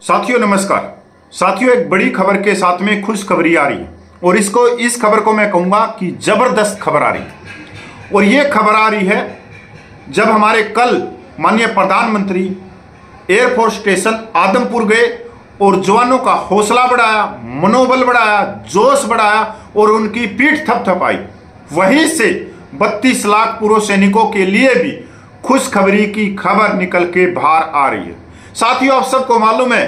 साथियों नमस्कार। साथियों एक बड़ी खबर के साथ में खुशखबरी आ रही है और इस खबर को मैं कहूंगा कि जबरदस्त खबर आ रही है। और ये खबर आ रही है जब हमारे कल माननीय प्रधानमंत्री एयरफोर्स स्टेशन आदमपुर गए और जवानों का हौसला बढ़ाया, मनोबल बढ़ाया, जोश बढ़ाया और उनकी पीठ थपथपाई। वहीं से 32 लाख पूर्व सैनिकों के लिए भी खुशखबरी की खबर निकल के बाहर आ रही है। साथियों आप सबको मालूम है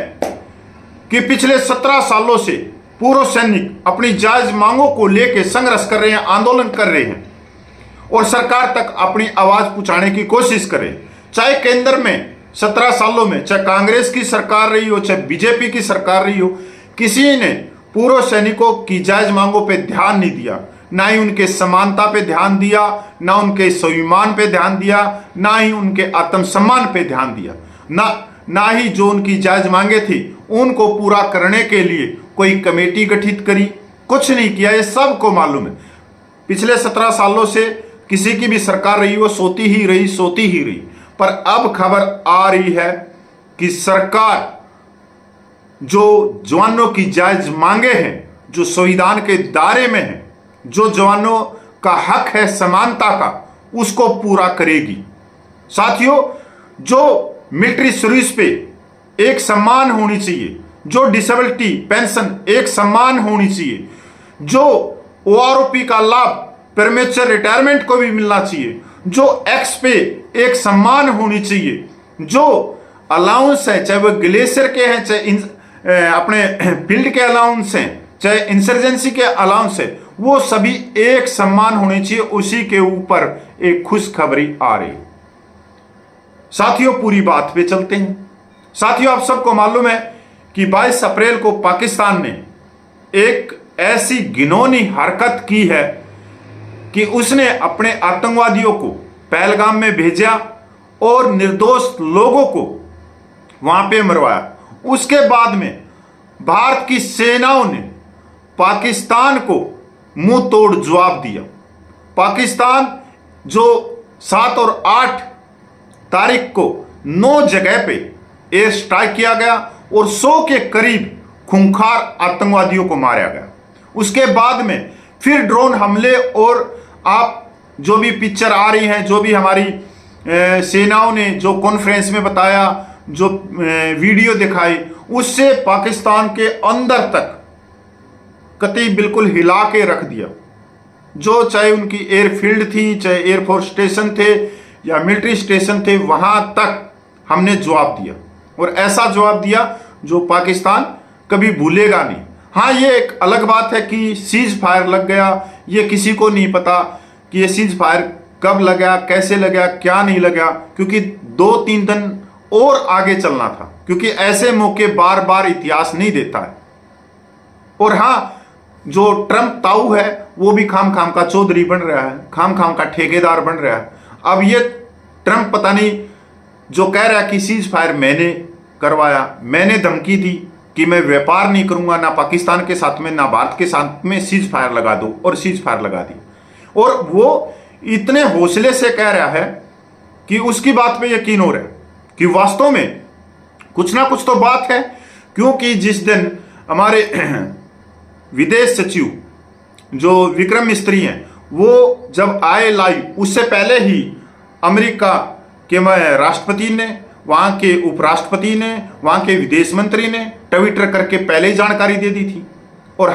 कि पिछले 17 सालों से पूर्व सैनिक अपनी जायज मांगों को लेकर संघर्ष कर रहे हैं, आंदोलन कर रहे हैं और सरकार तक अपनी आवाज पहुंचाने की कोशिश कर रहे हैं। चाहे केंद्र में 17 सालों में चाहे कांग्रेस की सरकार रही हो, चाहे बीजेपी की सरकार रही हो, किसी ने पूर्व सैनिकों की जायज मांगों पर ध्यान नहीं दिया। ना ही उनके समानता पे ध्यान दिया, ना उनके स्वाभिमान पे ध्यान दिया, ना ही उनके आत्मसम्मान पे ध्यान दिया, ना ही जो उनकी जायज मांगे थी उनको पूरा करने के लिए कोई कमेटी गठित करी। कुछ नहीं किया, ये सबको मालूम है। पिछले 17 सालों से किसी की भी सरकार रही हो, सोती ही रही। पर अब खबर आ रही है कि सरकार जो जवानों की जायज मांगे हैं, जो संविधान के दायरे में है, जो जवानों का हक है समानता का, उसको पूरा करेगी। साथियों जो मिलिट्री सर्विस पे एक सम्मान होनी चाहिए, जो डिसेबिलिटी पेंशन एक सम्मान होनी चाहिए, जो ओआरओपी का लाभ प्रीमेच्योर रिटायरमेंट को भी मिलना चाहिए, जो एक्स पे एक सम्मान होनी चाहिए, जो अलाउंस है चाहे वो ग्लेशियर के हैं, चाहे अपने फील्ड के अलाउंस हैं, चाहे इंसर्जेंसी के अलाउंस है, वो सभी एक सम्मान होने चाहिए। उसी के ऊपर एक खुशखबरी आ रही। साथियों पूरी बात पे चलते हैं। साथियों आप सबको मालूम है कि 22 अप्रैल को पाकिस्तान ने एक ऐसी घिनौनी हरकत की है कि उसने अपने आतंकवादियों को पहलगाम में भेजा और निर्दोष लोगों को वहां पे मरवाया। उसके बाद में भारत की सेनाओं ने पाकिस्तान को मुंह तोड़ जवाब दिया। पाकिस्तान जो 7 और 8 तारीख को 9 जगह पे एयर स्ट्राइक किया गया और 100 के करीब खूंखार आतंकवादियों को मारा गया। उसके बाद में फिर ड्रोन हमले और आप जो भी पिक्चर आ रही हैं, जो भी हमारी सेनाओं ने जो कॉन्फ्रेंस में बताया, जो वीडियो दिखाई, उससे पाकिस्तान के अंदर तक कतई बिल्कुल हिला के रख दिया। जो चाहे उनकी एयरफील्ड थी, चाहे एयरफोर्स स्टेशन थे या मिलिट्री स्टेशन थे, वहां तक हमने जवाब दिया और ऐसा जवाब दिया जो पाकिस्तान कभी भूलेगा नहीं। हाँ ये एक अलग बात है कि सीज फायर लग गया, ये किसी को नहीं पता कि ये सीज फायर कब लगा, कैसे लगा, क्या नहीं लगा, क्योंकि 2-3 दिन और आगे चलना था, क्योंकि ऐसे मौके बार बार इतिहास नहीं देता है। और हाँ जो ट्रंप ताऊ है वो भी खाम का चौधरी बन रहा है, खाम का ठेकेदार बन रहा है। अब ये ट्रंप पता नहीं जो कह रहा है कि सीज फायर मैंने करवाया, मैंने धमकी दी कि मैं व्यापार नहीं करूंगा ना पाकिस्तान के साथ में ना भारत के साथ में, सीज फायर लगा दो, और सीज फायर लगा दी। और वो इतने हौसले से कह रहा है कि उसकी बात पे यकीन हो रहा है कि वास्तव में कुछ ना कुछ तो बात है। क्योंकि जिस दिन हमारे विदेश सचिव जो विक्रम मिस्त्री हैं वो जब आए लाइव, उससे पहले ही अमेरिका के राष्ट्रपति ने, वहां के उपराष्ट्रपति ने, वहां के विदेश मंत्री ने ट्विटर करके पहले ही जानकारी दे दी थी और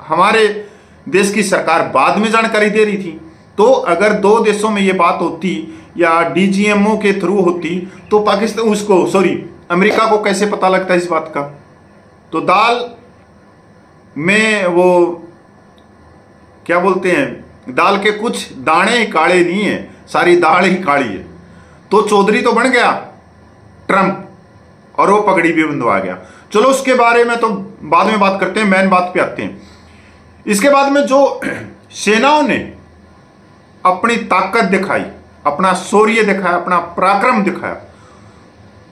हमारे देश की सरकार बाद में जानकारी दे रही थी। तो अगर 2 देशों में ये बात होती या डीजीएमओ के थ्रू होती तो अमेरिका को कैसे पता लगता इस बात का? तो दाल में वो क्या बोलते हैं, दाल के कुछ दाने ही काले नहीं है, सारी दाल ही काली है। तो चौधरी तो बन गया ट्रंप और वो पगड़ी भी बंधवा गया। चलो उसके बारे में तो बाद में बात करते हैं, मेन बात पे आते हैं। इसके बाद में जो सेनाओं ने अपनी ताकत दिखाई, अपना शौर्य दिखाया, अपना पराक्रम दिखाया,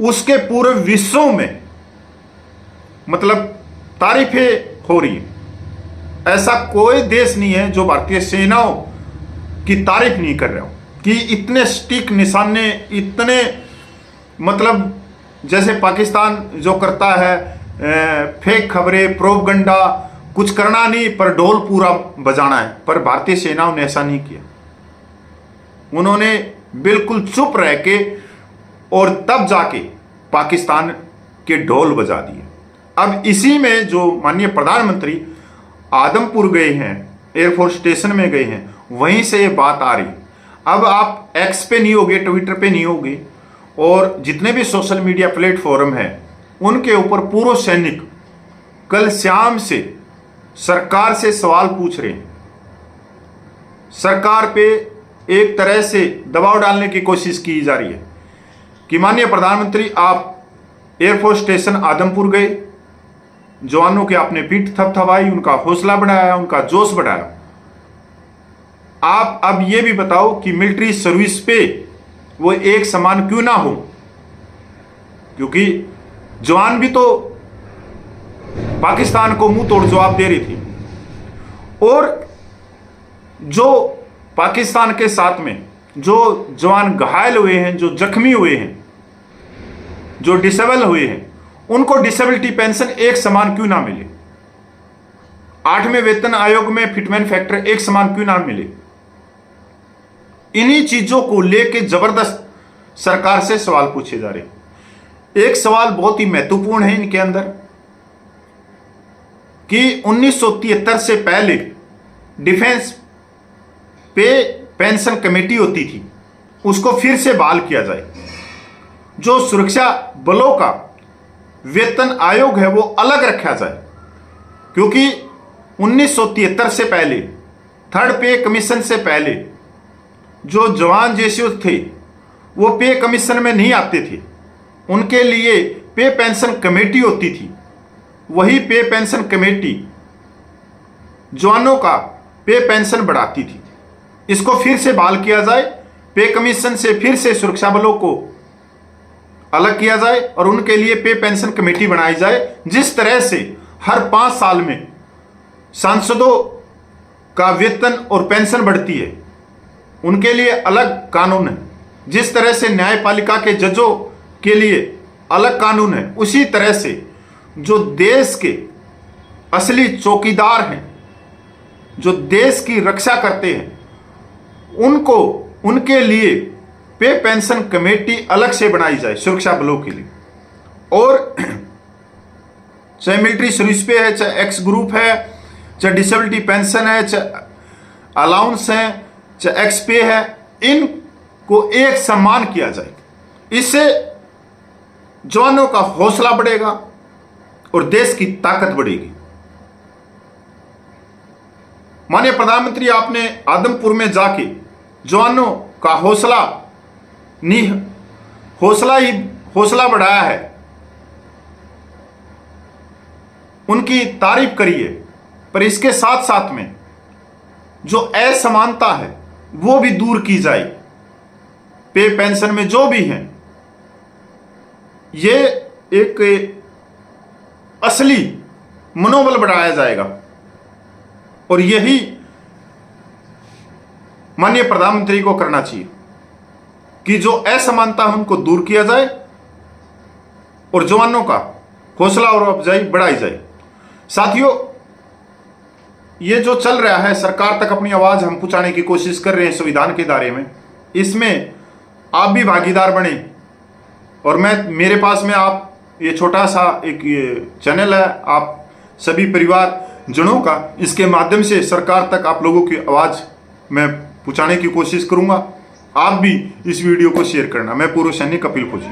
उसके पूरे विश्व में मतलब तारीफें हो रही है। ऐसा कोई देश नहीं है जो भारतीय सेनाओं की तारीफ नहीं कर रहा हो कि इतने सटीक निशाने, इतने मतलब जैसे पाकिस्तान जो करता है फेक खबरें, प्रोपगंडा, कुछ करना नहीं पर ढोल पूरा बजाना है, पर भारतीय सेनाओं ने ऐसा नहीं किया। उन्होंने बिल्कुल चुप रह के और तब जाके पाकिस्तान के ढोल बजा दिए। अब इसी में जो माननीय प्रधानमंत्री आदमपुर गए हैं, एयरफोर्स स्टेशन में गए हैं, वहीं से ये बात आ रही। अब आप एक्स पे नहीं होगे, ट्विटर पे नहीं होगे, और जितने भी सोशल मीडिया प्लेटफॉर्म हैं उनके ऊपर पूर्व सैनिक कल शाम से सरकार से सवाल पूछ रहे हैं। सरकार पे एक तरह से दबाव डालने की कोशिश की जा रही है कि माननीय प्रधानमंत्री आप एयरफोर्स स्टेशन आदमपुर गए, जवानों की आपने पीठ थपथपाई, उनका हौसला बढ़ाया, उनका जोश बढ़ाया। आप अब ये भी बताओ कि मिलिट्री सर्विस पे वो एक समान क्यों ना हो, क्योंकि जवान भी तो पाकिस्तान को मुंह तोड़ जवाब दे रही थी, और जो पाकिस्तान के साथ में जो जवान घायल हुए हैं, जो जख्मी हुए हैं, जो डिसेबल हुए हैं, उनको डिसेबिलिटी पेंशन एक समान क्यों ना मिले? 8वें वेतन आयोग में फिटमेन फैक्टर एक समान क्यों ना मिले? इन्हीं चीजों को लेके जबरदस्त सरकार से सवाल पूछे जा रहे। एक सवाल बहुत ही महत्वपूर्ण है इनके अंदर कि 1973 से पहले डिफेंस पे पेंशन कमेटी होती थी, उसको फिर से बहाल किया जाए। जो सुरक्षा बलों का वेतन आयोग है वो अलग रखा जाए, क्योंकि 1973 से पहले, थर्ड पे कमीशन से पहले जो जवान जैसे थे वो पे कमीशन में नहीं आते थे, उनके लिए पे पेंशन कमेटी होती थी। वही पे पेंशन कमेटी जवानों का पे पेंशन बढ़ाती थी। इसको फिर से बहाल किया जाए, पे कमीशन से फिर से सुरक्षा बलों को अलग किया जाए और उनके लिए पे पेंशन कमेटी बनाई जाए। जिस तरह से हर 5 साल में सांसदों का वेतन और पेंशन बढ़ती है, उनके लिए अलग कानून है। जिस तरह से न्यायपालिका के जजों के लिए अलग कानून है, उसी तरह से जो देश के असली चौकीदार हैं, जो देश की रक्षा करते हैं, उनको उनके लिए पे पेंशन कमेटी अलग से बनाई जाए सुरक्षा बलों के लिए। और चाहे मिलिट्री सर्विस पे है, चाहे एक्स ग्रुप है, चाहे डिसेबिलिटी पेंशन है, चाहे अलाउंस है, चाहे एक्स पे है, इनको एक सम्मान किया जाए। इससे जवानों का हौसला बढ़ेगा और देश की ताकत बढ़ेगी। माननीय प्रधानमंत्री, आपने आदमपुर में जाके जवानों का हौसला बढ़ाया है, उनकी तारीफ करिए, पर इसके साथ साथ में जो असमानता है वो भी दूर की जाए। पे पेंशन में जो भी हैं, ये एक असली मनोबल बढ़ाया जाएगा और यही माननीय प्रधानमंत्री को करना चाहिए कि जो असमानता है उनको दूर किया जाए और जवानों का हौसला और अफजाई बढ़ाई जाए। साथियों, ये जो चल रहा है, सरकार तक अपनी आवाज हम पहुंचाने की कोशिश कर रहे हैं संविधान के दायरे में, इसमें आप भी भागीदार बने। और मेरे पास में आप ये छोटा सा एक चैनल है, आप सभी परिवार जनों का, इसके माध्यम से सरकार तक आप लोगों की आवाज मैं पहुंचाने की कोशिश करूंगा। आप भी इस वीडियो को शेयर करना। मैं पूर्व सैनिक कपिल फौजी।